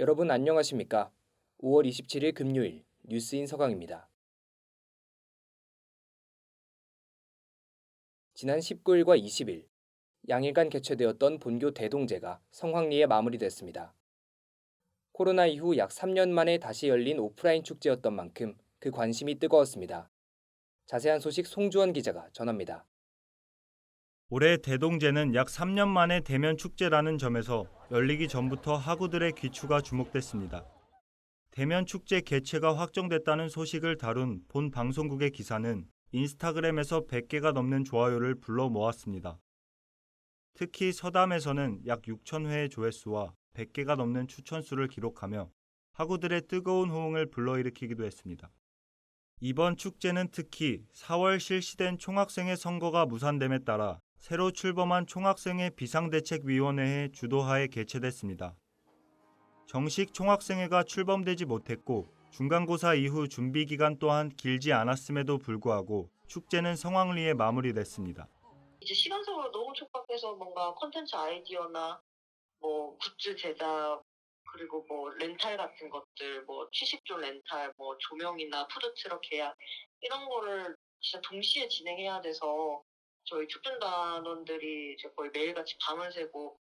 여러분 안녕하십니까? 5월 27일 금요일 뉴스인 서강입니다. 지난 19일과 20일 양일간 개최되었던 본교 대동제가 성황리에 마무리됐습니다. 코로나 이후 약 3년 만에 다시 열린 오프라인 축제였던 만큼 그 관심이 뜨거웠습니다. 자세한 소식 송주원 기자가 전합니다. 올해 대동제는 약 3년 만에 대면 축제라는 점에서 열리기 전부터 하구들의 귀추가 주목됐습니다. 대면 축제 개최가 확정됐다는 소식을 다룬 본 방송국의 기사는 인스타그램에서 100개가 넘는 좋아요를 불러 모았습니다. 특히 서담에서는 약 6,000회의 조회수와 100개가 넘는 추천수를 기록하며 하구들의 뜨거운 호응을 불러일으키기도 했습니다. 이번 축제는 특히 4월 실시된 총학생회 선거가 무산됨에 따라 새로 출범한 총학생회 비상대책위원회의 주도하에 개최됐습니다. 정식 총학생회가 출범되지 못했고 중간고사 이후 준비기간 또한 길지 않았음에도 불구하고 축제는 성황리에 마무리됐습니다. 이제 시간적으로 너무 촉박해서 뭔가 콘텐츠 아이디어나 뭐 굿즈 제작 그리고 뭐 렌탈 같은 것들 뭐 취식조 렌탈 뭐 조명이나 푸드트럭 계약 이런 거를 진짜 동시에 진행해야 돼서 저희 축전단원들이 이제 거의 매일같이 밤을 새고.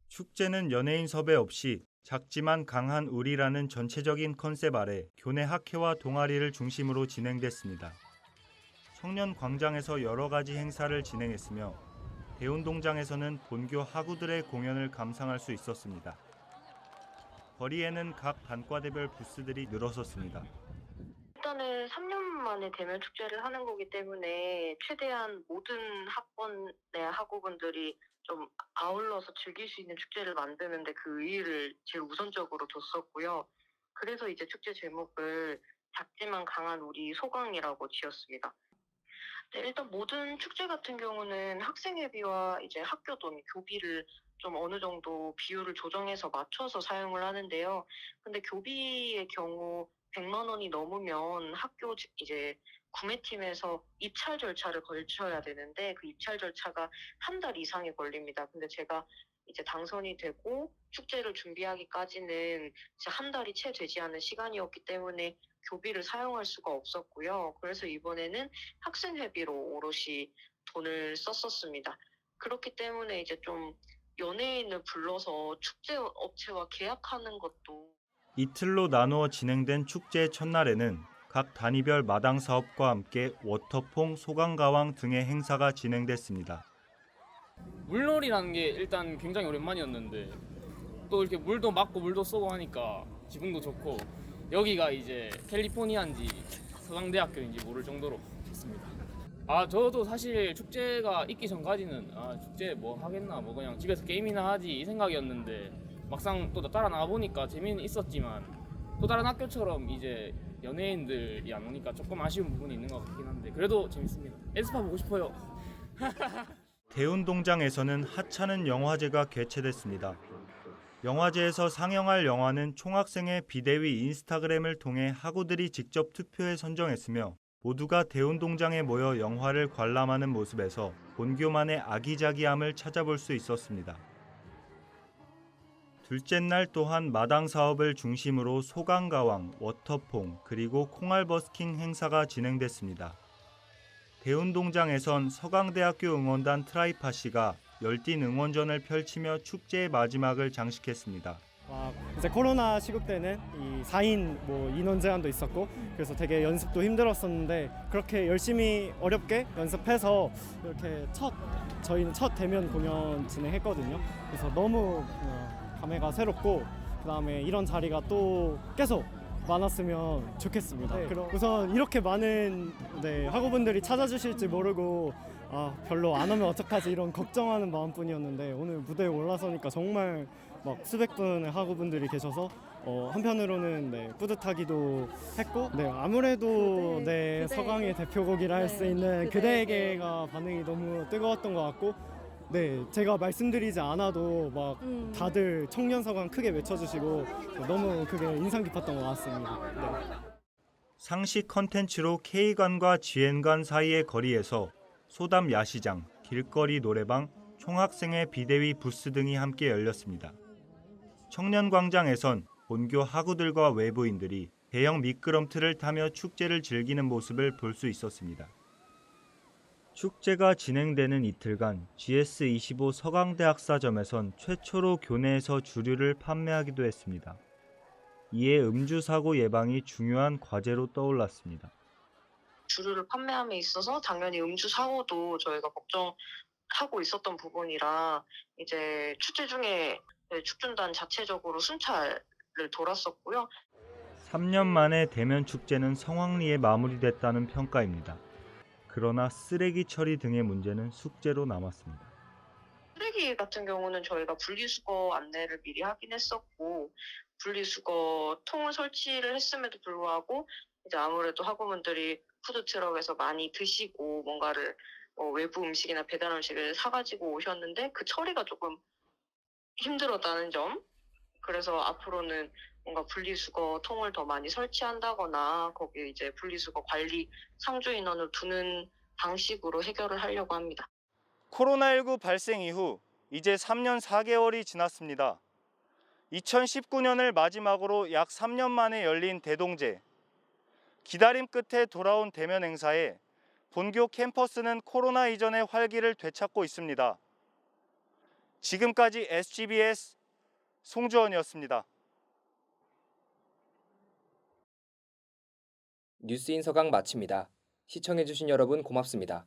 축제는 연예인 섭외 없이 작지만 강한 우리라는 전체적인 컨셉 아래 교내 학회와 동아리를 중심으로 진행됐습니다. 청년광장에서 여러 가지 행사를 진행했으며 대운동장에서는 본교 하구들의 공연을 감상할 수 있었습니다. 거리에는 각 단과대별 부스들이 늘어섰습니다. 일단은 3년 만에 대면 축제를 하는 거기 때문에 최대한 모든 학번의 학우분들이 좀 아울러서 즐길 수 있는 축제를 만드는데 그 의의를 제일 우선적으로 뒀었고요. 그래서 이제 축제 제목을 작지만 강한 우리 소강이라고 지었습니다. 네, 일단 모든 축제 같은 경우는 학생회비와 이제 학교 돈 교비를 좀 어느 정도 비율을 조정해서 맞춰서 사용을 하는데요. 근데 교비의 경우 100만 원이 넘으면 학교 이제 구매팀에서 입찰 절차를 걸쳐야 되는데 그 입찰 절차가 한 달 이상이 걸립니다. 근데 제가 이제 당선이 되고 축제를 준비하기까지는 이제 한 달이 채 되지 않은 시간이었기 때문에 교비를 사용할 수가 없었고요. 그래서 이번에는 학생회비로 오롯이 돈을 썼었습니다. 그렇기 때문에 이제 좀 연예인을 불러서 축제 업체와 계약하는 것도. 이틀로 나누어 진행된 축제의 첫날에는 각 단위별 마당 사업과 함께 워터퐁, 소강가왕 등의 행사가 진행됐습니다. 물놀이라는 게 일단 굉장히 오랜만이었는데 또 이렇게 물도 맞고 물도 쏘고 하니까 기분도 좋고 여기가 이제 캘리포니아인지 서강대학교인지 모를 정도로 좋습니다. 저도 사실 축제가 있기 전까지는 축제 뭐 하겠나 뭐 그냥 집에서 게임이나 하지 이 생각이었는데 막상 또 따라 나와보니까 재미는 있었지만 또 다른 학교처럼 이제 연예인들이 안 오니까 조금 아쉬운 부분이 있는 것 같긴 한데 그래도 재밌습니다. 에스파 보고 싶어요. 대운동장에서는 하찮은 영화제가 개최됐습니다. 영화제에서 상영할 영화는 총학생회 비대위 인스타그램을 통해 학우들이 직접 투표해 선정했으며 모두가 대운동장에 모여 영화를 관람하는 모습에서 본교만의 아기자기함을 찾아볼 수 있었습니다. 둘째 날 또한 마당 사업을 중심으로 소강가왕, 워터퐁, 그리고 콩알버스킹 행사가 진행됐습니다. 대운동장에선 서강대학교 응원단 트라이파시가 열띤 응원전을 펼치며 축제의 마지막을 장식했습니다. 이제 코로나 시국 때는 이 4인 인원 제한도 있었고 그래서 되게 연습도 힘들었었는데 그렇게 열심히 어렵게 연습해서 이렇게 저희는 첫 대면 공연 진행했거든요. 그래서 너무 감회가 새롭고 그다음에 이런 자리가 또 계속 많았으면 좋겠습니다. 우선 이렇게 많은 학우분들이 찾아주실지 모르고 별로 안 오면 어떡하지 이런 걱정하는 마음뿐이었는데 오늘 무대에 올라서니까 정말 막 수백 분의 학우분들이 계셔서 한편으로는 뿌듯하기도 했고 아무래도 서강의 대표곡이라 할 수 있는 그대에게가 반응이 너무 뜨거웠던 것 같고 제가 말씀드리지 않아도 막 다들 청년서강 크게 외쳐주시고 너무 그게 인상 깊었던 것 같습니다. 상시 컨텐츠로 K관과 GN관 사이의 거리에서 소담 야시장, 길거리 노래방, 총학생회 비대위 부스 등이 함께 열렸습니다. 청년광장에선 본교 학우들과 외부인들이 대형 미끄럼틀을 타며 축제를 즐기는 모습을 볼 수 있었습니다. 축제가 진행되는 이틀간 GS25 서강대학사점에선 최초로 교내에서 주류를 판매하기도 했습니다. 이에 음주 사고 예방이 중요한 과제로 떠올랐습니다. 주류를 판매함에 있어서 당연히 음주 사고도 저희가 걱정하고 있었던 부분이라 이제 축제 중에 축준단 자체적으로 순찰을 돌았었고요. 3년 만에 대면 축제는 성황리에 마무리됐다는 평가입니다. 그러나 쓰레기 처리 등의 문제는 숙제로 남았습니다. 쓰레기 같은 경우는 저희가 분리수거 안내를 미리 하긴 했었고 분리수거 통을 설치를 했음에도 불구하고 이제 아무래도 학우분들이 푸드트럭에서 많이 드시고 뭔가를 외부 음식이나 배달 음식을 사가지고 오셨는데 그 처리가 조금 힘들었다는 점. 그래서 앞으로는 뭔가 분리수거 통을 더 많이 설치한다거나 거기에 이제 분리수거 관리 상주 인원을 두는 방식으로 해결을 하려고 합니다. 코로나19 발생 이후 이제 3년 4개월이 지났습니다. 2019년을 마지막으로 약 3년 만에 열린 대동제. 기다림 끝에 돌아온 대면 행사에 본교 캠퍼스는 코로나 이전의 활기를 되찾고 있습니다. 지금까지 SGBS 송주원이었습니다. 뉴스인 서강 마칩니다. 시청해주신 여러분 고맙습니다.